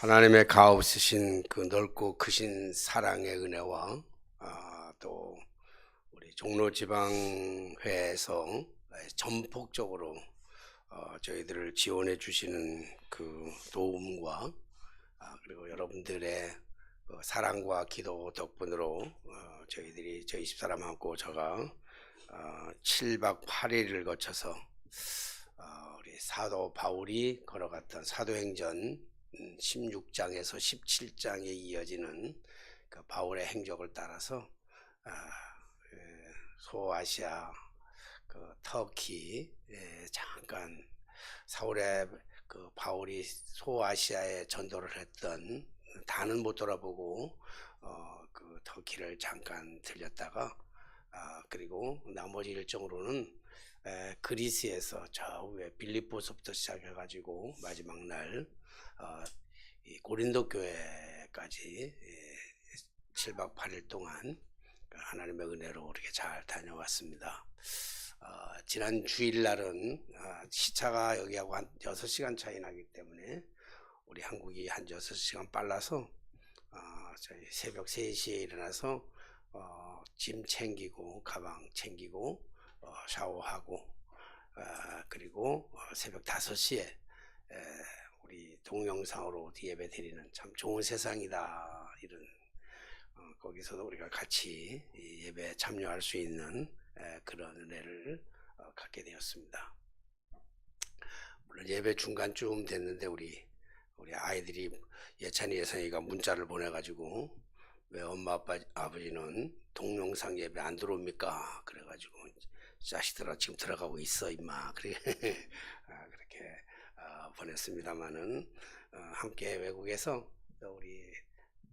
하나님의 가없으신 그 넓고 크신 사랑의 은혜와 또 우리 종로지방회에서 전폭적으로 저희들을 지원해 주시는 그 도움과 그리고 여러분들의 사랑과 기도 덕분으로 저희들이 저희 집사람하고 제가 7박 8일을 거쳐서 우리 사도 바울이 걸어갔던 사도행전 16장에서 17장에 이어지는 그 바울의 행적을 따라서 소아시아, 그 터키 잠깐 사울의 그 바울이 소아시아에 전도를 했던 다는 못 돌아보고 그 터키를 잠깐 들렸다가 그리고 나머지 일정으로는 그리스에서 저 위에 빌립보서부터 시작해가지고 마지막 날 이 고린도 교회까지 7박 8일 동안 하나님의 은혜로 이렇게 잘 다녀왔습니다. 지난 주일날은 시차가 여기하고 한 6시간 차이 나기 때문에 우리 한국이 한 6시간 빨라서 저희 새벽 3시에 일어나서 짐 챙기고 가방 챙기고 샤워하고 그리고 새벽 5시에 우리 동영상으로 예배 드리는 참 좋은 세상이다 이런 거기서도 우리가 같이 예배에 참여할 수 있는 그런 은혜를 갖게 되었습니다. 물론 예배 중간쯤 됐는데 우리 아이들이 예찬이 예선이가 문자를 보내가지고 왜 엄마 아버지는 동영상 예배 안 들어옵니까? 그래가지고 자식들아 지금 들어가고 있어 임마 그렇게 보냈습니다마는 함께 외국에서 우리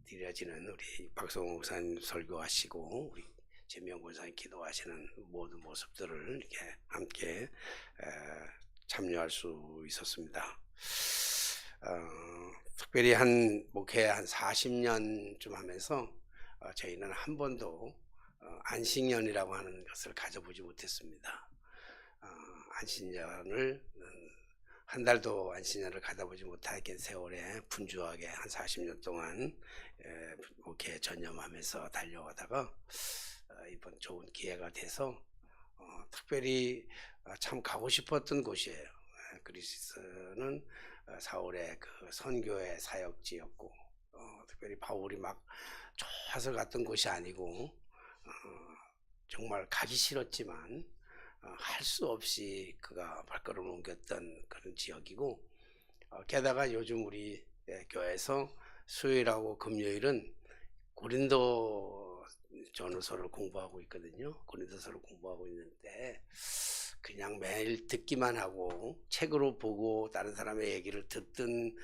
드려지는 우리 박성호 목사님 설교하시고 우리 재명 권사님 기도하시는 모든 모습들을 이렇게 함께 참여할 수 있었습니다. 특별히 목회 한 40년쯤 하면서 저희는 한 번도 안식년이라고 하는 것을 가져보지 못했습니다. 안식년을 한 달도 안식년을 가져보지 못하겠는 세월에 분주하게 한 40년 동안 목회 전념하면서 달려오다가 이번 좋은 기회가 돼서 특별히 참 가고 싶었던 곳이에요. 그리스는 사울의 그 선교의 사역지였고 특별히 바울이 막 좋아서 갔던 곳이 아니고 정말 가기 싫었지만 할 수 없이 그가 발걸음을 옮겼던 그런 지역이고 게다가 요즘 우리 교회에서 수요일하고 금요일은 고린도 전후서를 공부하고 있거든요. 고린도서를 공부하고 있는데 그냥 매일 듣기만 하고 책으로 보고 다른 사람의 얘기를 듣던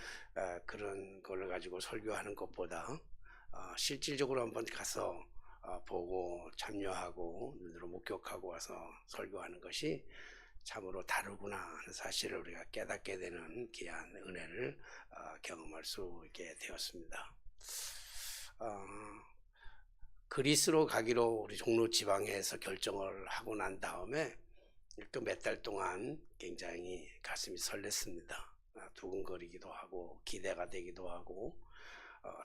그런 걸 가지고 설교하는 것보다 실질적으로 한번 가서 보고 참여하고 눈으로 목격하고 와서 설교하는 것이 참으로 다르구나 하는 사실을 우리가 깨닫게 되는 귀한 은혜를 경험할 수 있게 되었습니다. 그리스로 가기로 우리 종로 지방에서 결정을 하고 난 다음에 또 몇 달 동안 굉장히 가슴이 설렜습니다. 두근거리기도 하고 기대가 되기도 하고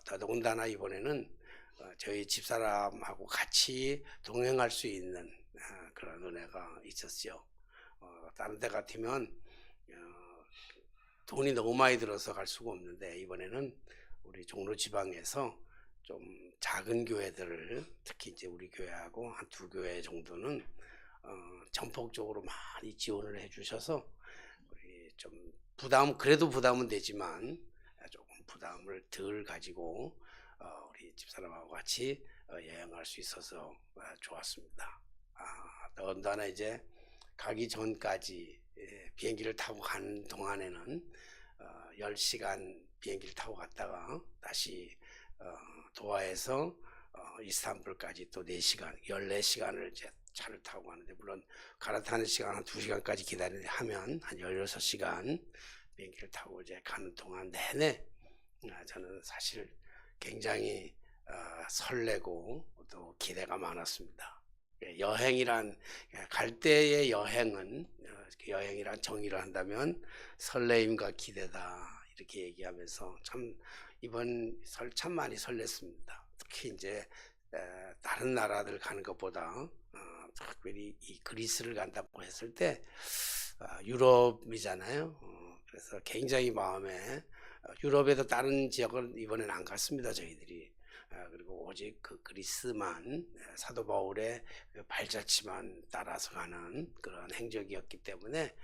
더더군다나 이번에는 저희 집사람하고 같이 동행할 수 있는 그런 은혜가 있었죠. 다른 데 같으면 돈이 너무 많이 들어서 갈 수가 없는데 이번에는 우리 종로 지방에서 좀 작은 교회들을 특히 이제 우리 교회하고 한 2교회 정도는 전폭적으로 많이 지원을 해주셔서 우리 좀 그래도 부담은 되지만 조금 부담을 덜 가지고 우리 집사람하고 같이 여행할 수 있어서 좋았습니다. 더군다나 이제 가기 전까지 비행기를 타고 가는 동안에는 10시간 비행기를 타고 갔다가 다시 도하에서 이스탄불까지 또 4시간, 14시간을 이제 차를 타고 가는데 물론 갈아타는 시간 한 2시간까지 하면 한 16시간 비행기를 타고 이제 가는 동안 내내 저는 사실 굉장히 설레고 또 기대가 많았습니다. 여행이란 갈 때의 여행은 여행이란 정의를 한다면 설레임과 기대다 이렇게 얘기하면서 참 이번 설 참 많이 설렜습니다. 특히 이제 다른 나라들 가는 것보다 특별히 이 그리스를 간다고 했을 때 유럽이잖아요. 그래서 굉장히 마음에 유럽에도 다른 지역은 이번엔 안 갔습니다, 저희들이. 그리고 오직 그 그리스만 사도 바울의 그 발자취만 따라서 가는 그런 행적이었기 때문에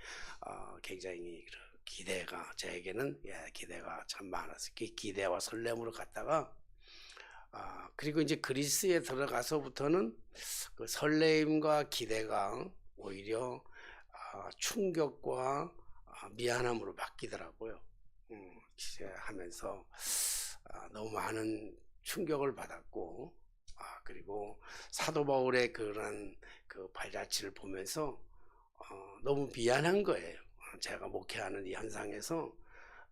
굉장히 기대가 저에게는 기대가 참 많았어요. 기대와 설렘으로 갔다가 그리고 이제 그리스에 들어가서부터는 그 설레임과 기대가 오히려 충격과 미안함으로 바뀌더라고요. 기대하면서 너무 많은 충격을 받았고 그리고 사도 바울의 그런 그 발자취를 보면서 너무 미안한 거예요. 제가 목회하는 이 현상에서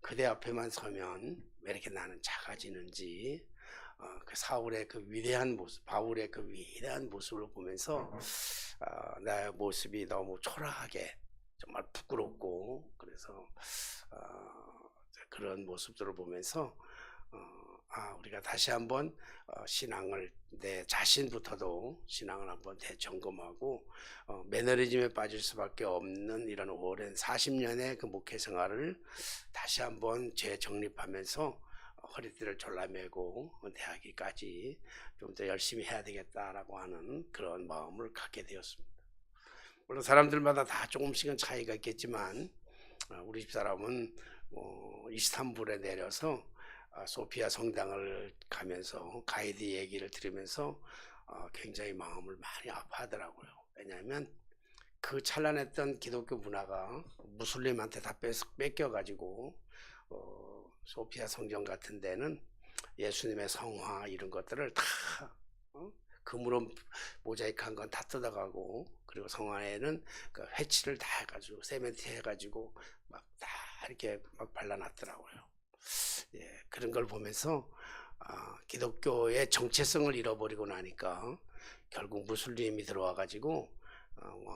그대 앞에만 서면 왜 이렇게 나는 작아지는지 그 사울의 그 위대한 모습, 바울의 그 위대한 모습을 보면서 나의 모습이 너무 초라하게 정말 부끄럽고 그래서 그런 모습들을 보면서 우리가 다시 한번 신앙을 내 자신부터도 신앙을 한번 대점검하고 매너리즘에 빠질 수밖에 없는 이런 오랜 40년의 그 목회 생활을 다시 한번 재정립하면서 허리띠를 졸라매고 대하기까지 좀 더 열심히 해야 되겠다라고 하는 그런 마음을 갖게 되었습니다. 물론 사람들마다 다 조금씩은 차이가 있겠지만 우리 집사람은 이스탄불에 내려서 소피아 성당을 가면서 가이드 얘기를 들으면서 굉장히 마음을 많이 아파하더라고요. 왜냐하면 그 찬란했던 기독교 문화가 무슬림한테 다 뺏겨가지고 소피아 성전 같은 데는 예수님의 성화 이런 것들을 다 금으로 모자이크한 건 다 뜯어가고 그리고 성화에는 그 회칠을 다 해가지고 세멘트 해가지고 막 다 이렇게 막 발라놨더라고요. 그런 걸 보면서 기독교의 정체성을 잃어버리고 나니까 결국 무슬림이 들어와가지고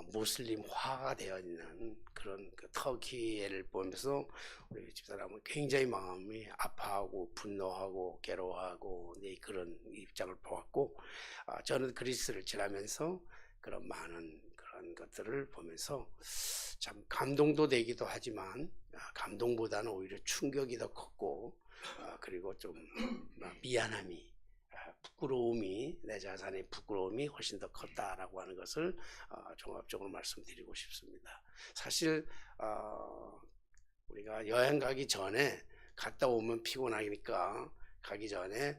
무슬림화가 되어 있는 그런 그 터키를 보면서 우리 집사람은 굉장히 마음이 아파하고 분노하고 괴로워하고 그런 입장을 보았고 저는 그리스를 지나면서 그런 많은 그런 것들을 보면서 참 감동도 되기도 하지만 감동보다는 오히려 충격이 더 컸고 그리고 좀 미안함이 부끄러움이 내 자산의 부끄러움이 훨씬 더 컸다라고 하는 것을 종합적으로 말씀드리고 싶습니다. 사실 우리가 여행 가기 전에 갔다 오면 피곤하니까 가기 전에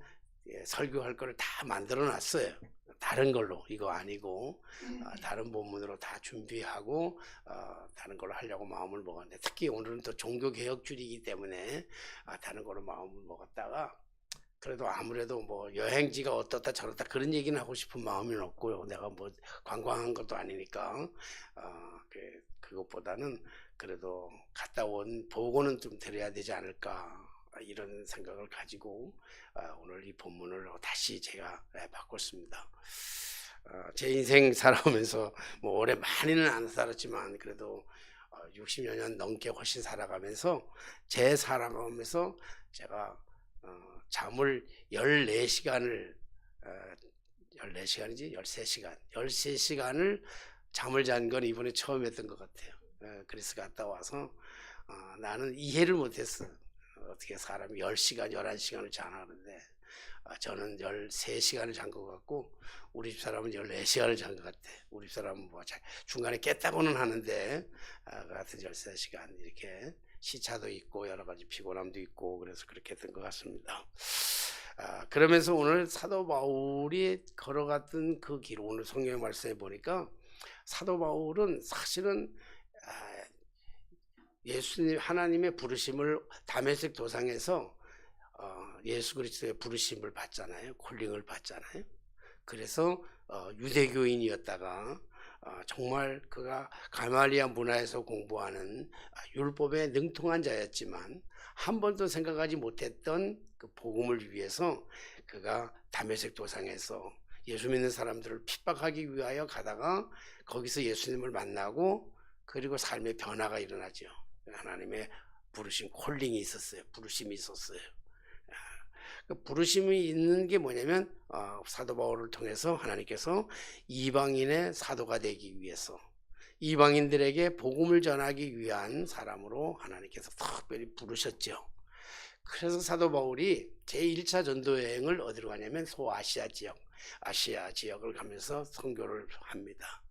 설교할 거를 다 만들어 놨어요. 다른 걸로 이거 아니고 다른 본문으로 다 준비하고 다른 걸로 하려고 마음을 먹었는데 특히 오늘은 또 종교개혁주의이기 때문에 다른 걸로 마음을 먹었다가 그래도 아무래도 뭐 여행지가 어떻다 저렇다 그런 얘기는 하고 싶은 마음은 없고요. 내가 뭐 관광한 것도 아니니까 그것보다는 그래도 갔다 온 보고는 좀 드려야 되지 않을까 이런 생각을 가지고 오늘 이 본문을 다시 제가 바꿨습니다. 제 인생 살아오면서 뭐 오래 많이는 안 살았지만 그래도 60여 년 넘게 훨씬 살아가면서 제 살아가면서 제가 잠을 14시간을 14시간이지 13시간 13시간을 잠을 잔 건 이번에 처음이었던 것 같아요. 그래서 갔다 와서 나는 이해를 못했어. 어떻게 사람이 10시간 11시간을 자나 하는데 저는 13시간을 잔 것 같고 우리 집사람은 14시간을 잔 것 같아. 우리 집사람은 뭐 중간에 깼다고는 하는데 같은 13시간 이렇게 시차도 있고 여러 가지 피곤함도 있고 그래서 그렇게 했던 것 같습니다. 그러면서 오늘 사도 바울이 걸어갔던 그 길 오늘 성경의 말씀에 보니까 사도 바울은 사실은 예수님 하나님의 부르심을 다메섹 도상에서 예수 그리스도의 부르심을 받잖아요. 콜링을 받잖아요. 그래서 유대교인이었다가 정말 그가 가말리아 문화에서 공부하는 율법에 능통한 자였지만 한 번도 생각하지 못했던 그 복음을 위해서 그가 다메섹 도상에서 예수 믿는 사람들을 핍박하기 위하여 가다가 거기서 예수님을 만나고 그리고 삶의 변화가 일어나죠. 하나님의 부르심, 콜링이 있었어요. 부르심이 있었어요. 그 부르심이 있는 게 뭐냐면 사도 바울을 통해서 하나님께서 이방인의 사도가 되기 위해서 이방인들에게 복음을 전하기 위한 사람으로 하나님께서 특별히 부르셨죠. 그래서 사도 바울이 제1차 전도 여행을 어디로 가냐면 소아시아 지역, 아시아 지역을 가면서 선교를 합니다.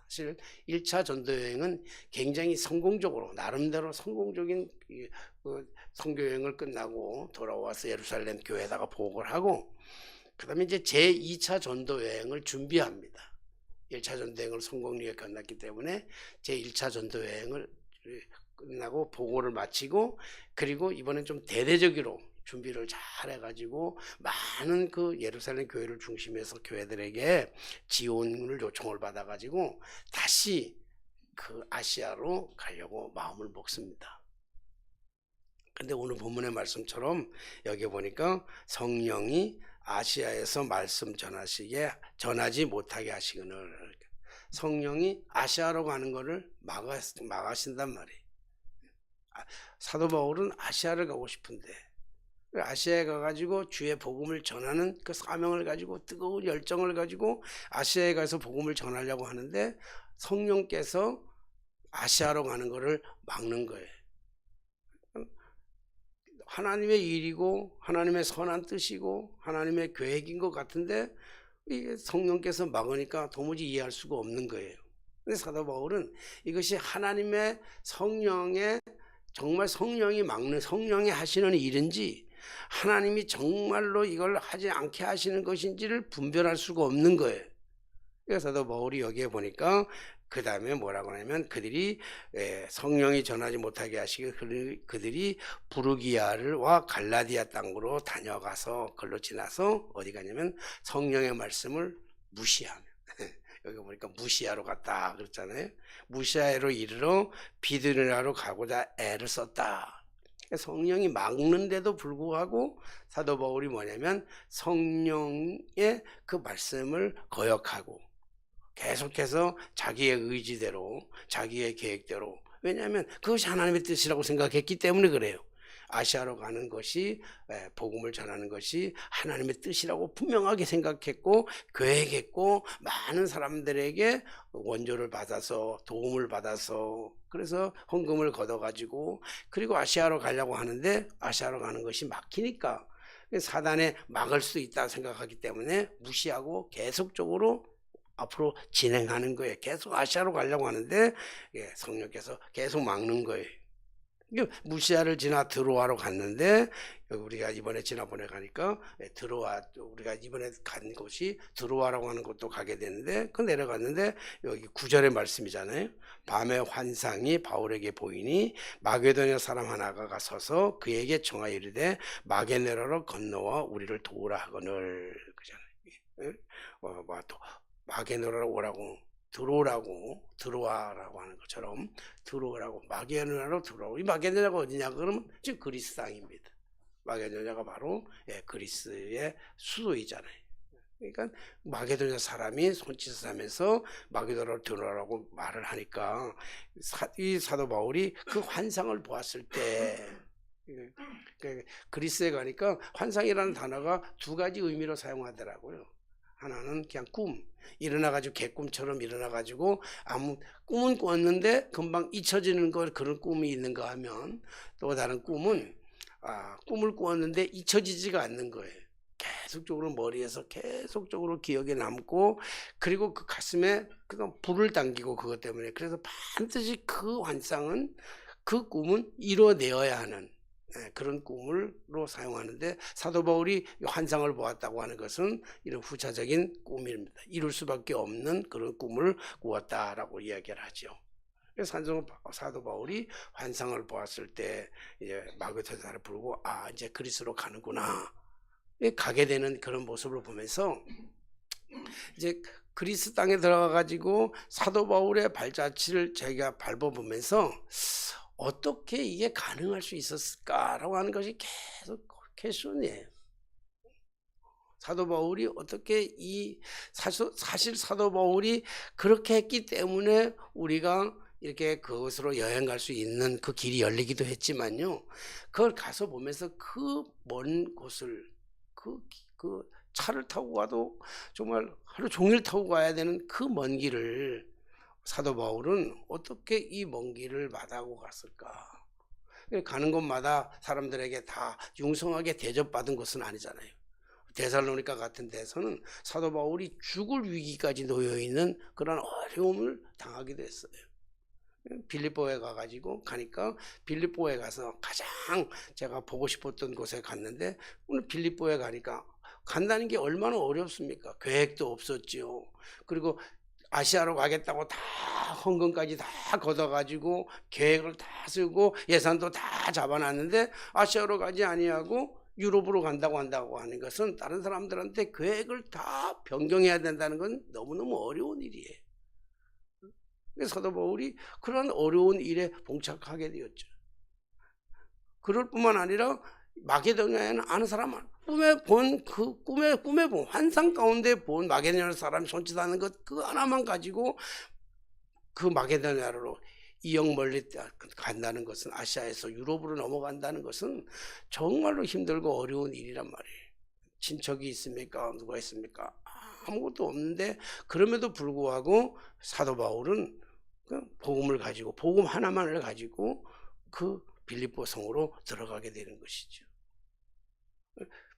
사실 1차 전도 여행은 굉장히 성공적으로 나름대로 성공적인 그 선교 여행을 끝나고 돌아와서 예루살렘 교회에다가 보고를 하고 그다음에 이제 제2차 전도 여행을 준비합니다. 1차 전도 여행을 성공리에 끝났기 때문에 제1차 전도 여행을 끝나고 보고를 마치고 그리고 이번엔 좀 대대적으로 준비를 잘 해가지고 많은 그 예루살렘 교회를 중심해서 교회들에게 지원을 요청을 받아가지고 다시 그 아시아로 가려고 마음을 먹습니다. 근데 오늘 본문의 말씀처럼 여기 보니까 성령이 아시아에서 말씀 전하지 못하게 하시거늘 성령이 아시아로 가는 것을 막으신단 말이에요. 사도 바울은 아시아를 가고 싶은데 아시아에 가가지고 주의 복음을 전하는 그 사명을 가지고 뜨거운 열정을 가지고 아시아에 가서 복음을 전하려고 하는데 성령께서 아시아로 가는 것을 막는 거예요. 하나님의 일이고 하나님의 선한 뜻이고 하나님의 계획인 것 같은데 이게 성령께서 막으니까 도무지 이해할 수가 없는 거예요. 근데 사도 바울은 이것이 하나님의 성령의 정말 성령이 막는 성령이 하시는 일인지 하나님이 정말로 이걸 하지 않게 하시는 것인지를 분별할 수가 없는 거예요. 그래서 사도 바울이 여기에 보니까 그 다음에 뭐라고 하냐면 그들이 성령이 전하지 못하게 하시고 그들이 부르기아와 갈라디아 땅으로 다녀가서 걸로 지나서 어디 가냐면 성령의 말씀을 무시하며 여기 보니까 무시하러 갔다 그랬잖아요. 무시하러 이르러 비두니아로 가고자 애를 썼다. 성령이 막는데도 불구하고 사도 바울이 뭐냐면 성령의 그 말씀을 거역하고 계속해서 자기의 의지대로 자기의 계획대로 왜냐하면 그것이 하나님의 뜻이라고 생각했기 때문에 그래요. 아시아로 가는 것이 복음을 전하는 것이 하나님의 뜻이라고 분명하게 생각했고 계획했고 많은 사람들에게 원조를 받아서 도움을 받아서 그래서 헌금을 걷어가지고 그리고 아시아로 가려고 하는데 아시아로 가는 것이 막히니까 사단에 막을 수 있다 생각하기 때문에 무시하고 계속적으로 앞으로 진행하는 거예요. 계속 아시아로 가려고 하는데 성령께서 계속 막는 거예요. 무시아를 지나 드로아로 갔는데 우리가 이번에 지난번에 가니까 드로아 우리가 이번에 간 곳이 드로아라고 하는 곳도 가게 되는데 그 내려갔는데 여기 9절의 말씀이잖아요. 밤에 환상이 바울에게 보이니 마게도냐 사람 하나가 서서 그에게 청하여 이르되 마게네로로 건너와 우리를 도우라 하거늘 그잖아요. 또 마게네로로 오라고 들어와라고 하는 것처럼 들어오라고 마게도냐로 들어오고 이 마게도냐가 어디냐 그러면 지금 그리스 땅입니다. 마게도냐가 바로 그리스의 수도이잖아요. 그러니까 마게도냐 사람이 손짓을 하면서 마게도냐로 들어오라고 말을 하니까 이 사도 바울이 그 환상을 보았을 때 그리스에 가니까 환상이라는 단어가 두 가지 의미로 사용하더라고요. 하나는 그냥 꿈 일어나가지고 개꿈처럼 일어나가지고 아무 꿈은 꿨는데 금방 잊혀지는 걸 그런 꿈이 있는가 하면 또 다른 꿈은 꿈을 꾸었는데 잊혀지지가 않는 거예요. 계속적으로 머리에서 계속적으로 기억에 남고 그리고 그 가슴에 그냥 불을 당기고 그것 때문에 그래서 반드시 그 환상은 그 꿈은 이뤄내어야 하는 그런 꿈으로 사용하는데 사도 바울이 환상을 보았다고 하는 것은 이런 후차적인 꿈입니다. 이룰 수밖에 없는 그런 꿈을 꾸었다라고 이야기를 하죠. 그래서 사도 바울이 환상을 보았을 때 이제 마게도냐를 부르고 이제 그리스로 가는구나 가게 되는 그런 모습을 보면서 이제 그리스 땅에 들어가 가지고 사도 바울의 발자취를 제가 밟아보면서 어떻게 이게 가능할 수 있었을까라고 하는 것이 계속 퀘스천이에요. 사도 바울이 어떻게 사실 사도 바울이 그렇게 했기 때문에 우리가 이렇게 그것으로 여행 갈 수 있는 그 길이 열리기도 했지만요. 그걸 가서 보면서 그 먼 곳을 그 차를 타고 가도 정말 하루 종일 타고 가야 되는 그 먼 길을 사도 바울은 어떻게 이 먼 길을 마다하고 갔을까? 가는 곳마다 사람들에게 다 융성하게 대접받은 것은 아니잖아요. 데살로니가 같은 데서는 사도 바울이 죽을 위기까지 놓여 있는 그런 어려움을 당하기도 했어요. 빌립보에 가니까 빌립보에 가서 가장 제가 보고 싶었던 곳에 갔는데, 오늘 빌립보에 가니까 간다는 게 얼마나 어렵습니까? 계획도 없었지요. 그리고 아시아로 가겠다고 다 헌금까지 다 걷어가지고 계획을 다 쓰고 예산도 다 잡아놨는데 아시아로 가지 아니하고 유럽으로 간다고 한다고 하는 것은 다른 사람들한테 계획을 다 변경해야 된다는 건 너무너무 어려운 일이에요. 그래서 사도 바울이 그런 어려운 일에 봉착하게 되었죠. 그럴 뿐만 아니라 마게도냐에는 아는 사람, 꿈에 본 환상 가운데 본 마게도냐 사람이 손짓하는 것 그 하나만 가지고 그 마게도냐로 이역 멀리 간다는 것은, 아시아에서 유럽으로 넘어간다는 것은 정말로 힘들고 어려운 일이란 말이에요. 친척이 있습니까? 누가 있습니까? 아무것도 없는데 그럼에도 불구하고 사도 바울은 그 복음을 가지고, 복음 하나만을 가지고 그 빌립보 성으로 들어가게 되는 것이죠.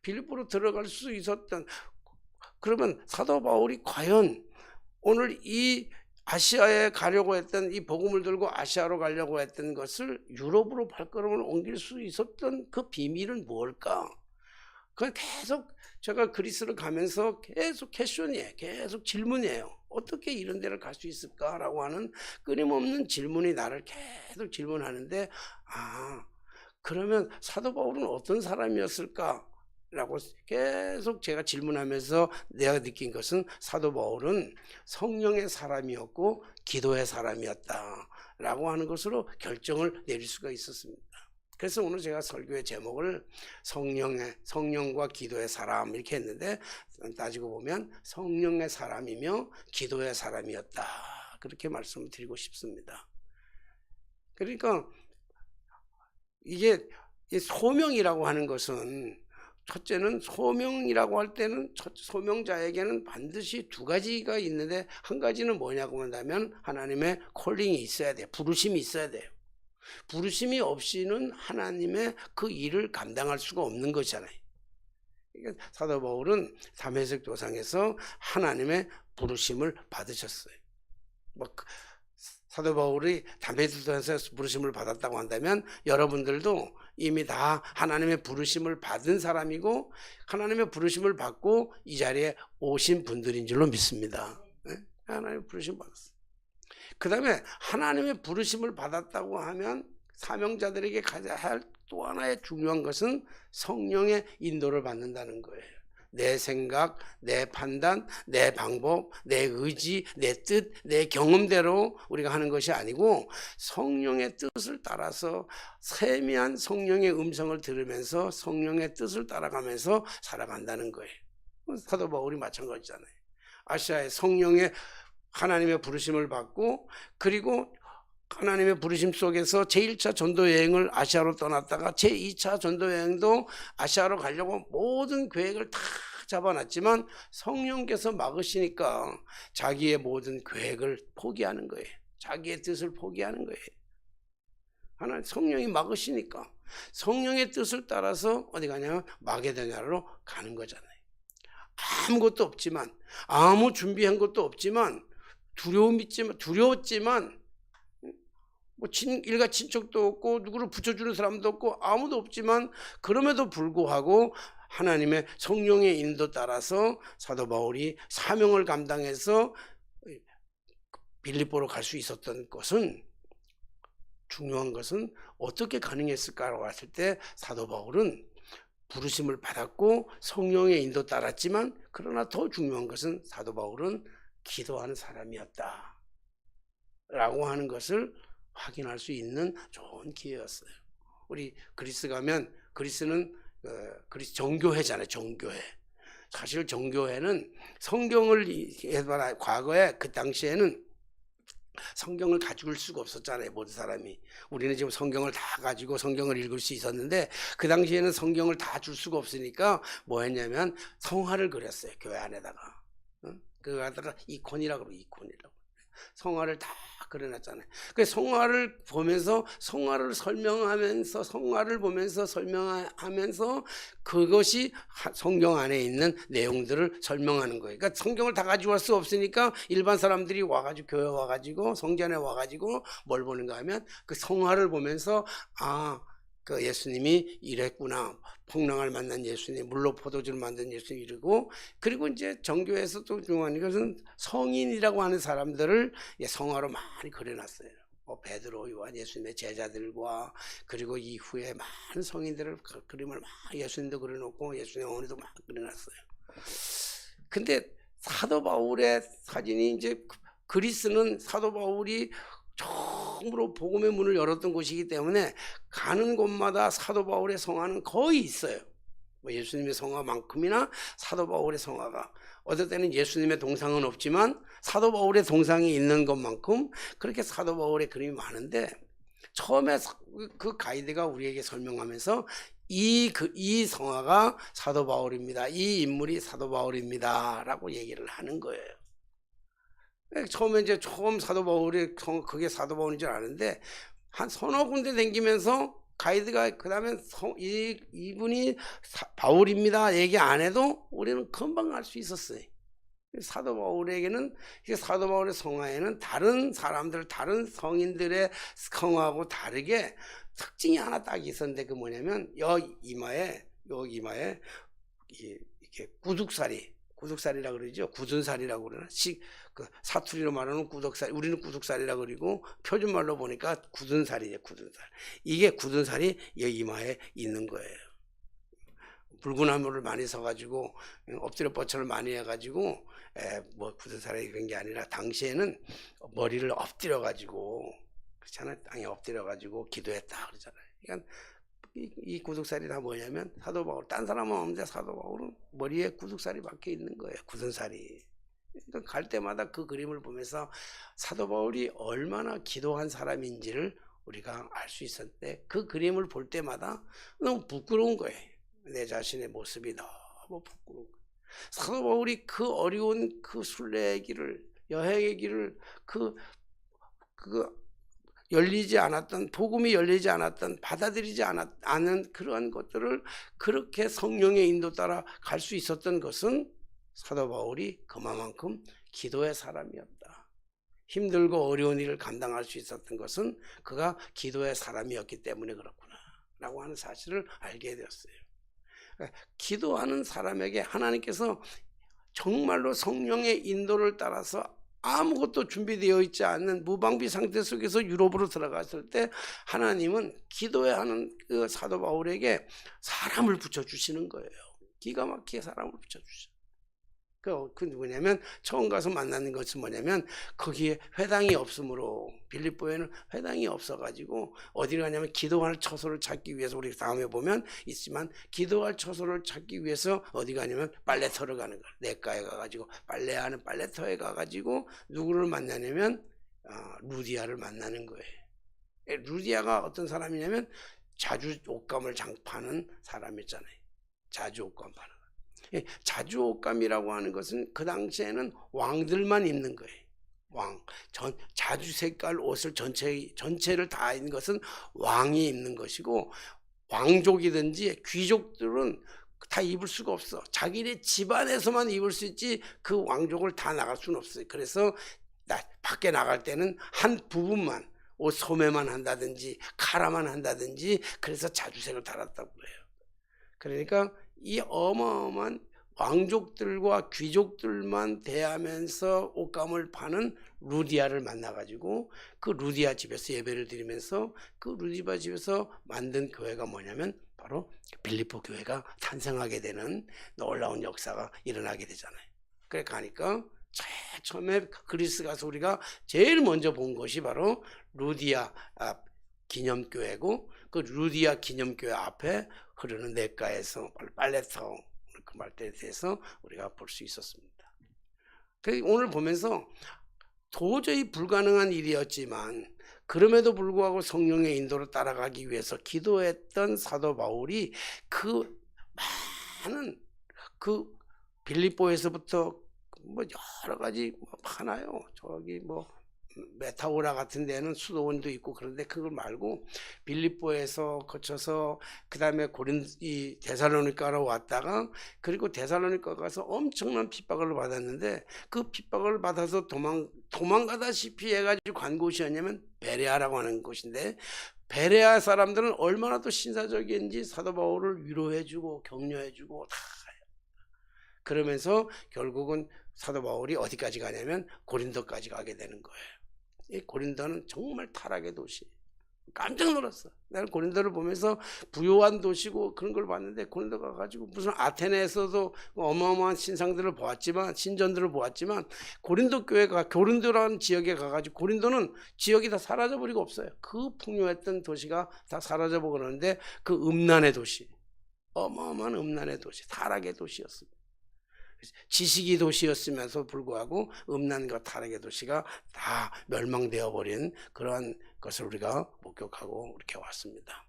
빌립보로 들어갈 수 있었던, 그러면 사도 바울이 과연 오늘 이 아시아에 가려고 했던, 이 복음을 들고 아시아로 가려고 했던 것을 유럽으로 발걸음을 옮길 수 있었던 그 비밀은 무엇일까? 그 계속 제가 그리스를 가면서 계속 퀘션이에요. 계속 질문이에요. 어떻게 이런 데를 갈 수 있을까라고 하는 끊임없는 질문이 나를 계속 질문하는데, 그러면 사도 바울은 어떤 사람이었을까? 라고 계속 제가 질문하면서 내가 느낀 것은 사도 바울은 성령의 사람이었고 기도의 사람이었다 라고 하는 것으로 결정을 내릴 수가 있었습니다. 그래서 오늘 제가 설교의 제목을 성령과 기도의 사람 이렇게 했는데, 따지고 보면 성령의 사람이며 기도의 사람이었다, 그렇게 말씀을 드리고 싶습니다. 그러니까 이게 소명이라고 하는 것은, 첫째는 소명이라고 할 때는 소명자에게는 반드시 두 가지가 있는데, 한 가지는 뭐냐고 한다면 하나님의 콜링이 있어야 돼요. 부르심이 있어야 돼요. 부르심이 없이는 하나님의 그 일을 감당할 수가 없는 것이잖아요. 그러니까 사도 바울은 다메섹 도상에서 하나님의 부르심을 받으셨어요. 사도 바울이 다메섹 도상에서 부르심을 받았다고 한다면 여러분들도 이미 다 하나님의 부르심을 받은 사람이고 하나님의 부르심을 받고 이 자리에 오신 분들인 줄로 믿습니다. 하나님의 부르심을 받았어요. 그 다음에 하나님의 부르심을 받았다고 하면 사명자들에게 가져야 할 또 하나의 중요한 것은 성령의 인도를 받는다는 거예요. 내 생각, 내 판단, 내 방법, 내 의지, 내 뜻, 내 경험대로 우리가 하는 것이 아니고 성령의 뜻을 따라서 세미한 성령의 음성을 들으면서 성령의 뜻을 따라가면서 살아간다는 거예요. 사도 바울이 마찬가지잖아요. 아시아의 성령의 하나님의 부르심을 받고, 그리고 하나님의 부르심 속에서 제1차 전도 여행을 아시아로 떠났다가 제2차 전도 여행도 아시아로 가려고 모든 계획을 다 잡아놨지만 성령께서 막으시니까 자기의 모든 계획을 포기하는 거예요. 자기의 뜻을 포기하는 거예요. 하나님 성령이 막으시니까 성령의 뜻을 따라서 어디 가냐면 마게도냐로 가는 거잖아요. 아무것도 없지만, 아무 준비한 것도 없지만, 두려웠지만 일가 친척도 없고 누구를 붙여주는 사람도 없고 아무도 없지만, 그럼에도 불구하고 하나님의 성령의 인도 따라서 사도 바울이 사명을 감당해서 빌립보로 갈 수 있었던 것은, 중요한 것은 어떻게 가능했을까라고 했을 때 사도 바울은 부르심을 받았고 성령의 인도 따랐지만, 그러나 더 중요한 것은 사도 바울은 기도하는 사람이었다 라고 하는 것을 확인할 수 있는 좋은 기회였어요. 우리 그리스 가면, 그리스는 그리스 정교회잖아요. 정교회. 사실 정교회는 성경을 과거에 그 당시에는 성경을 가질 수가 없었잖아요, 모든 사람이. 우리는 지금 성경을 다 가지고 성경을 읽을 수 있었는데 그 당시에는 성경을 다 줄 수가 없으니까 뭐 했냐면 성화를 그렸어요, 교회 안에다가. 그거다가 이콘이라고 그러고, 이콘이라고. 성화를 다 그려놨잖아요. 그 성화를 보면서 성화를 설명하면서 성화를 보면서 설명하면서 그것이 성경 안에 있는 내용들을 설명하는 거예요. 그러니까 성경을 다 가지고 갈 수 없으니까 일반 사람들이 와가지고 교회 와가지고 성전에 와가지고 뭘 보는가 하면 그 성화를 보면서 그 예수님이 이랬구나. 풍랑을 만난 예수님, 물로 포도주를 만든 예수님 이러고, 그리고 이제 정교에서 또 중요한 것은 성인이라고 하는 사람들을 성화로 많이 그려놨어요. 베드로, 요한, 예수님의 제자들과 그리고 이후에 많은 성인들을 그림을 막 예수님도 그려놓고 예수님 어머니도 막 그려놨어요. 근데 사도 바울의 사진이 이제 그리스는 사도 바울이 처음으로 복음의 문을 열었던 곳이기 때문에 가는 곳마다 사도 바울의 성화는 거의 있어요. 뭐 예수님의 성화만큼이나 사도 바울의 성화가, 어떨 때는 예수님의 동상은 없지만 사도 바울의 동상이 있는 것만큼 그렇게 사도 바울의 그림이 많은데, 처음에 그 가이드가 우리에게 설명하면서 이 성화가 사도 바울입니다, 이 인물이 사도 바울입니다 라고 얘기를 하는 거예요. 처음에 이제 처음 사도 바울이 그게 사도 바울인 줄 아는데 한 서너 군데 다니면서 가이드가 그 다음에 이분이 바울입니다 얘기 안 해도 우리는 금방 알 수 있었어요. 사도 바울에게는, 사도 바울의 성화에는 다른 사람들, 다른 성인들의 성화하고 다르게 특징이 하나 딱 있었는데, 그 뭐냐면 여기 이마에 이렇게 구둑살이라 그러죠. 굳은살이라고 그러나, 그 사투리로 말하는 구둑살, 우리는 구둑살이라 그러고 표준말로 보니까 굳은살이에요. 굳은살. 이게 굳은살이 여기 이마에 있는 거예요. 붉은 나무를 많이 서가지고 엎드려 뻗쳐를 많이 해가지고 뭐 굳은살이 그런 게 아니라 당시에는 머리를 엎드려가지고, 그렇잖아요, 땅에 엎드려가지고 기도했다 그러잖아요. 그러니까 이 구둑살이 다 뭐냐면 사도 바울, 딴 사람은 없는데 사도 바울은 머리에 구둑살이 박혀 있는 거예요. 굳은살이. 그러니까 갈 때마다 그 그림을 보면서 사도 바울이 얼마나 기도한 사람인지를 우리가 알 수 있었는데, 그 그림을 볼 때마다 너무 부끄러운 거예요. 내 자신의 모습이 너무 부끄러운 거예요. 사도 바울이 그 어려운 그 순례의 길을, 여행의 길을, 그 열리지 않았던, 복음이 열리지 않았던, 받아들이지 않은 그러한 것들을 그렇게 성령의 인도 따라 갈 수 있었던 것은 사도 바울이 그만큼 기도의 사람이었다. 힘들고 어려운 일을 감당할 수 있었던 것은 그가 기도의 사람이었기 때문에 그렇구나 라고 하는 사실을 알게 되었어요. 기도하는 사람에게 하나님께서 정말로 성령의 인도를 따라서 아무것도 준비되어 있지 않는 무방비 상태 속에서 유럽으로 들어갔을 때 하나님은 기도해야 하는 그 사도 바울에게 사람을 붙여주시는 거예요. 기가 막히게 사람을 붙여주셔. 그 뭐냐면 처음 가서 만나는 것은 뭐냐면 거기에 회당이 없으므로, 빌립보에는 회당이 없어가지고 어디 가냐면 기도할 처소를 찾기 위해서, 우리 다음에 보면 있지만 기도할 처소를 찾기 위해서 어디 가냐면 빨래터를 가는 거야. 내과에 가가지고 빨래하는 빨래터에 가가지고 누구를 만나냐면 루디아를 만나는 거예요. 루디아가 어떤 사람이냐면 자주 옷감을 파는 사람이잖아요. 자주 옷감 파는. 자주 옷감이라고 하는 것은 그 당시에는 왕들만 입는 거예요. 자주 색깔 옷을 전체를 다 입는 것은 왕이 입는 것이고, 왕족이든지 귀족들은 다 입을 수가 없어. 자기네 집안에서만 입을 수 있지 그 왕족을 다 나갈 수는 없어요. 그래서 밖에 나갈 때는 한 부분만, 옷 소매만 한다든지 카라만 한다든지, 그래서 자주색을 달았다고 그래요. 그러니까 이 어마어마한 왕족들과 귀족들만 대하면서 옷감을 파는 루디아를 만나가지고 그 루디아 집에서 예배를 드리면서 그 루디아 집에서 만든 교회가 뭐냐면 바로 빌립보 교회가 탄생하게 되는 놀라운 역사가 일어나게 되잖아요. 그래 가니까 처음에 그리스 가서 우리가 제일 먼저 본 것이 바로 루디아 기념교회고, 그 루디아 기념교회 앞에 흐르는 내과에서 빨래터 그 말대에 대해서 우리가 볼 수 있었습니다. 오늘 보면서 도저히 불가능한 일이었지만 그럼에도 불구하고 성령의 인도를 따라가기 위해서 기도했던 사도 바울이 그 많은 그 빌립보에서부터 뭐 여러 가지 뭐 많아요. 저기 뭐 메타오라 같은 데는 수도원도 있고 그런데 그걸 말고 빌립보에서 거쳐서 그 다음에 이 데살로니가로 왔다가 그리고 데살로니가 가서 엄청난 핍박을 받았는데 그 핍박을 받아서 도망가다시피 해가지고 간 곳이 었냐면 베레아라고 하는 곳인데 베레아 사람들은 얼마나 또 신사적인지 사도 바울을 위로해주고 격려해주고 다 그러면서 결국은 사도 바울이 어디까지 가냐면 고린도까지 가게 되는 거예요. 이 고린도는 정말 타락의 도시. 깜짝 놀랐어. 나는 고린도를 보면서 부요한 도시고 그런 걸 봤는데 고린도 가가지고 무슨 아테네에서도 어마어마한 신상들을 보았지만 신전들을 보았지만 고린도 교회가 고린도라는 지역에 가가지고 고린도는 지역이 다 사라져버리고 없어요. 그 풍요했던 도시가 다 사라져버리고 그러는데 그 음란의 도시, 어마어마한 음란의 도시, 타락의 도시였습니다. 지식이 도시였으면서 불구하고 음란과 타락의 도시가 다 멸망되어 버린 그러한 것을 우리가 목격하고 이렇게 왔습니다.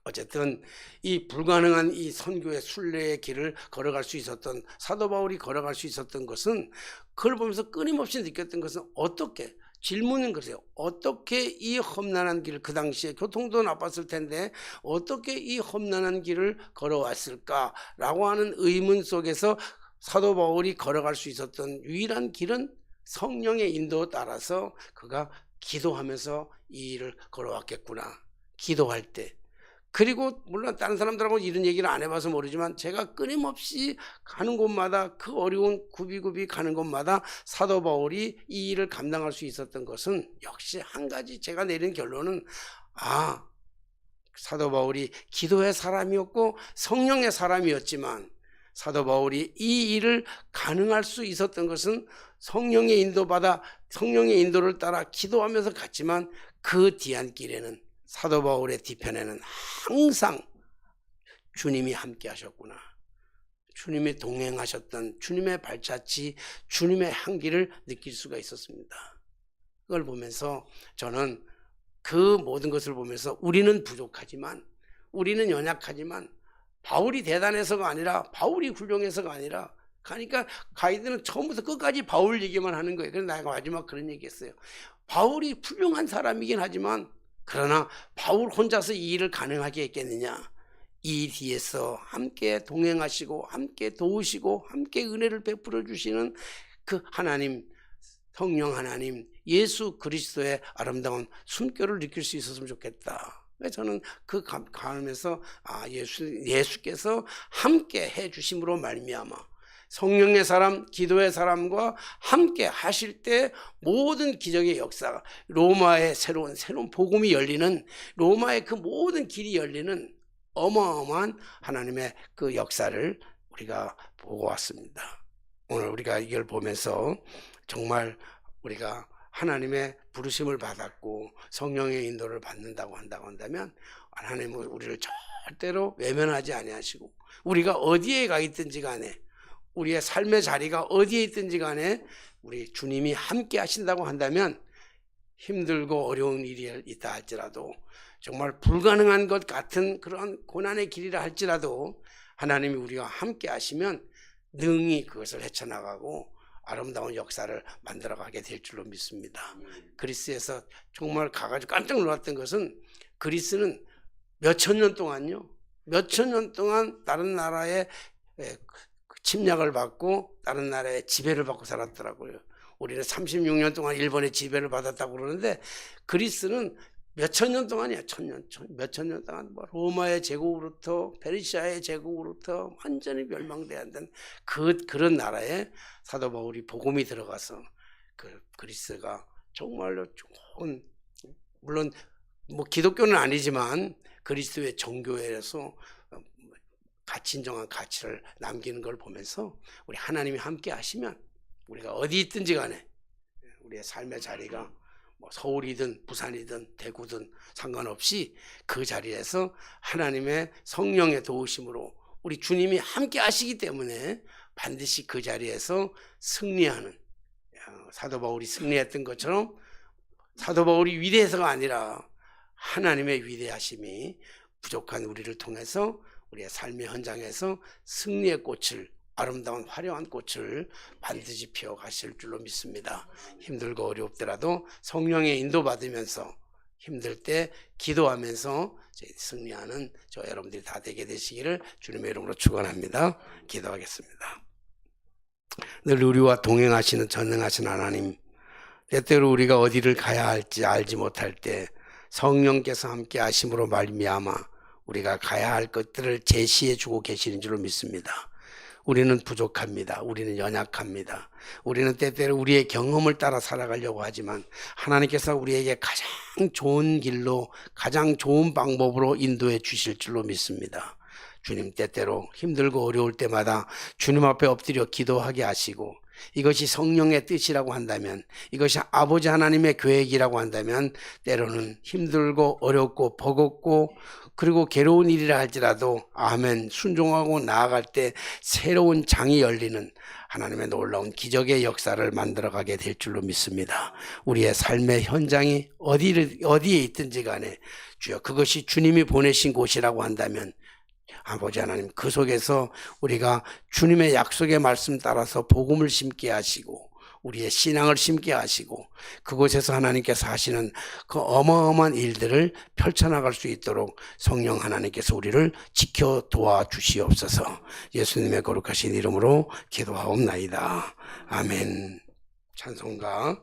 어쨌든 이 불가능한 이 선교의 순례의 길을 걸어갈 수 있었던 사도 바울이 걸어갈 수 있었던 것은 그걸 보면서 끊임없이 느꼈던 것은 어떻게 질문인 것이에요. 어떻게 이 험난한 길을 그 당시에 교통도 나빴을 텐데 어떻게 이 험난한 길을 걸어왔을까라고 하는 의문 속에서 사도 바울이 걸어갈 수 있었던 유일한 길은 성령의 인도 따라서 그가 기도하면서 이 일을 걸어왔겠구나. 기도할 때. 그리고 물론 다른 사람들하고 이런 얘기를 안 해봐서 모르지만 제가 끊임없이 가는 곳마다 그 어려운 굽이굽이 가는 곳마다 사도 바울이 이 일을 감당할 수 있었던 것은 역시 한 가지 제가 내린 결론은 사도 바울이 기도의 사람이었고 성령의 사람이었지만 사도 바울이 이 일을 가능할 수 있었던 것은 성령의 인도를 따라 기도하면서 갔지만 그 뒤안길에는 사도 바울의 뒤편에는 항상 주님이 함께 하셨구나. 주님이 동행하셨던 주님의 발자취, 주님의 향기를 느낄 수가 있었습니다. 그걸 보면서 저는 그 모든 것을 보면서 우리는 부족하지만 우리는 연약하지만 바울이 대단해서가 아니라 바울이 훌륭해서가 아니라 그러니까 가이드는 처음부터 끝까지 바울 얘기만 하는 거예요. 그래서 내가 마지막 그런 얘기했어요. 바울이 훌륭한 사람이긴 하지만 그러나 바울 혼자서 이 일을 가능하게 했겠느냐. 이 뒤에서 함께 동행하시고 함께 도우시고 함께 은혜를 베풀어 주시는 그 하나님, 성령 하나님, 예수 그리스도의 아름다운 숨결을 느낄 수 있었으면 좋겠다. 저는 그 가면서 예수께서 함께 해 주심으로 말미암아 성령의 사람, 기도의 사람과 함께 하실 때 모든 기적의 역사가 로마의 새로운 복음이 열리는 로마의 그 모든 길이 열리는 어마어마한 하나님의 그 역사를 우리가 보고 왔습니다. 오늘 우리가 이걸 보면서 정말 우리가 하나님의 부르심을 받았고 성령의 인도를 받는다고 한다면 하나님은 우리를 절대로 외면하지 아니하시고 우리가 어디에 가 있든지 간에 우리의 삶의 자리가 어디에 있든지 간에 우리 주님이 함께 하신다고 한다면 힘들고 어려운 일이 있다 할지라도 정말 불가능한 것 같은 그런 고난의 길이라 할지라도 하나님이 우리와 함께 하시면 능히 그것을 헤쳐나가고 아름다운 역사를 만들어가게 될 줄로 믿습니다. 그리스에서 정말 가가지고 깜짝 놀랐던 것은 그리스는 몇천 년 동안 다른 나라의 침략을 받고 다른 나라의 지배를 받고 살았더라고요. 우리는 36년 동안 일본의 지배를 받았다고 그러는데 그리스는 몇천 년 동안이야. 몇천 년 동안 로마의 제국으로부터 페르시아의 제국으로부터 완전히 멸망돼야 된 그런 나라에 사도 바울이 복음이 들어가서 그리스가 정말로 좋은, 물론 뭐 기독교는 아니지만 그리스도의 정교회에서 인정한 가치를 남기는 걸 보면서 우리 하나님이 함께 하시면 우리가 어디 있든지 간에 우리의 삶의 자리가 뭐 서울이든 부산이든 대구든 상관없이 그 자리에서 하나님의 성령의 도우심으로 우리 주님이 함께 하시기 때문에 반드시 그 자리에서 승리하는 사도 바울이 승리했던 것처럼 사도 바울이 위대해서가 아니라 하나님의 위대하심이 부족한 우리를 통해서 우리의 삶의 현장에서 승리의 꽃을, 아름다운 화려한 꽃을 반드시 피워가실 줄로 믿습니다. 힘들고 어렵더라도 성령의 인도받으면서 힘들 때 기도하면서 승리하는 저 여러분들이 다 되게 되시기를 주님의 이름으로 축원합니다. 기도하겠습니다. 늘 우리와 동행하시는 전능하신 하나님, 때때로 우리가 어디를 가야 할지 알지 못할 때 성령께서 함께 하심으로 말미암아 우리가 가야 할 것들을 제시해 주고 계시는 줄로 믿습니다. 우리는 부족합니다. 우리는 연약합니다. 우리는 때때로 우리의 경험을 따라 살아가려고 하지만 하나님께서 우리에게 가장 좋은 길로 가장 좋은 방법으로 인도해 주실 줄로 믿습니다. 주님, 때때로 힘들고 어려울 때마다 주님 앞에 엎드려 기도하게 하시고 이것이 성령의 뜻이라고 한다면, 이것이 아버지 하나님의 계획이라고 한다면 때로는 힘들고 어렵고 버겁고 그리고 괴로운 일이라 할지라도 아멘 순종하고 나아갈 때 새로운 장이 열리는 하나님의 놀라운 기적의 역사를 만들어가게 될 줄로 믿습니다. 우리의 삶의 현장이 어디에 있든지 간에 주여 그것이 주님이 보내신 곳이라고 한다면 아버지 하나님, 그 속에서 우리가 주님의 약속의 말씀 따라서 복음을 심게 하시고 우리의 신앙을 심게 하시고 그곳에서 하나님께서 하시는 그 어마어마한 일들을 펼쳐나갈 수 있도록 성령 하나님께서 우리를 지켜 도와주시옵소서. 예수님의 거룩하신 이름으로 기도하옵나이다. 아멘. 찬송가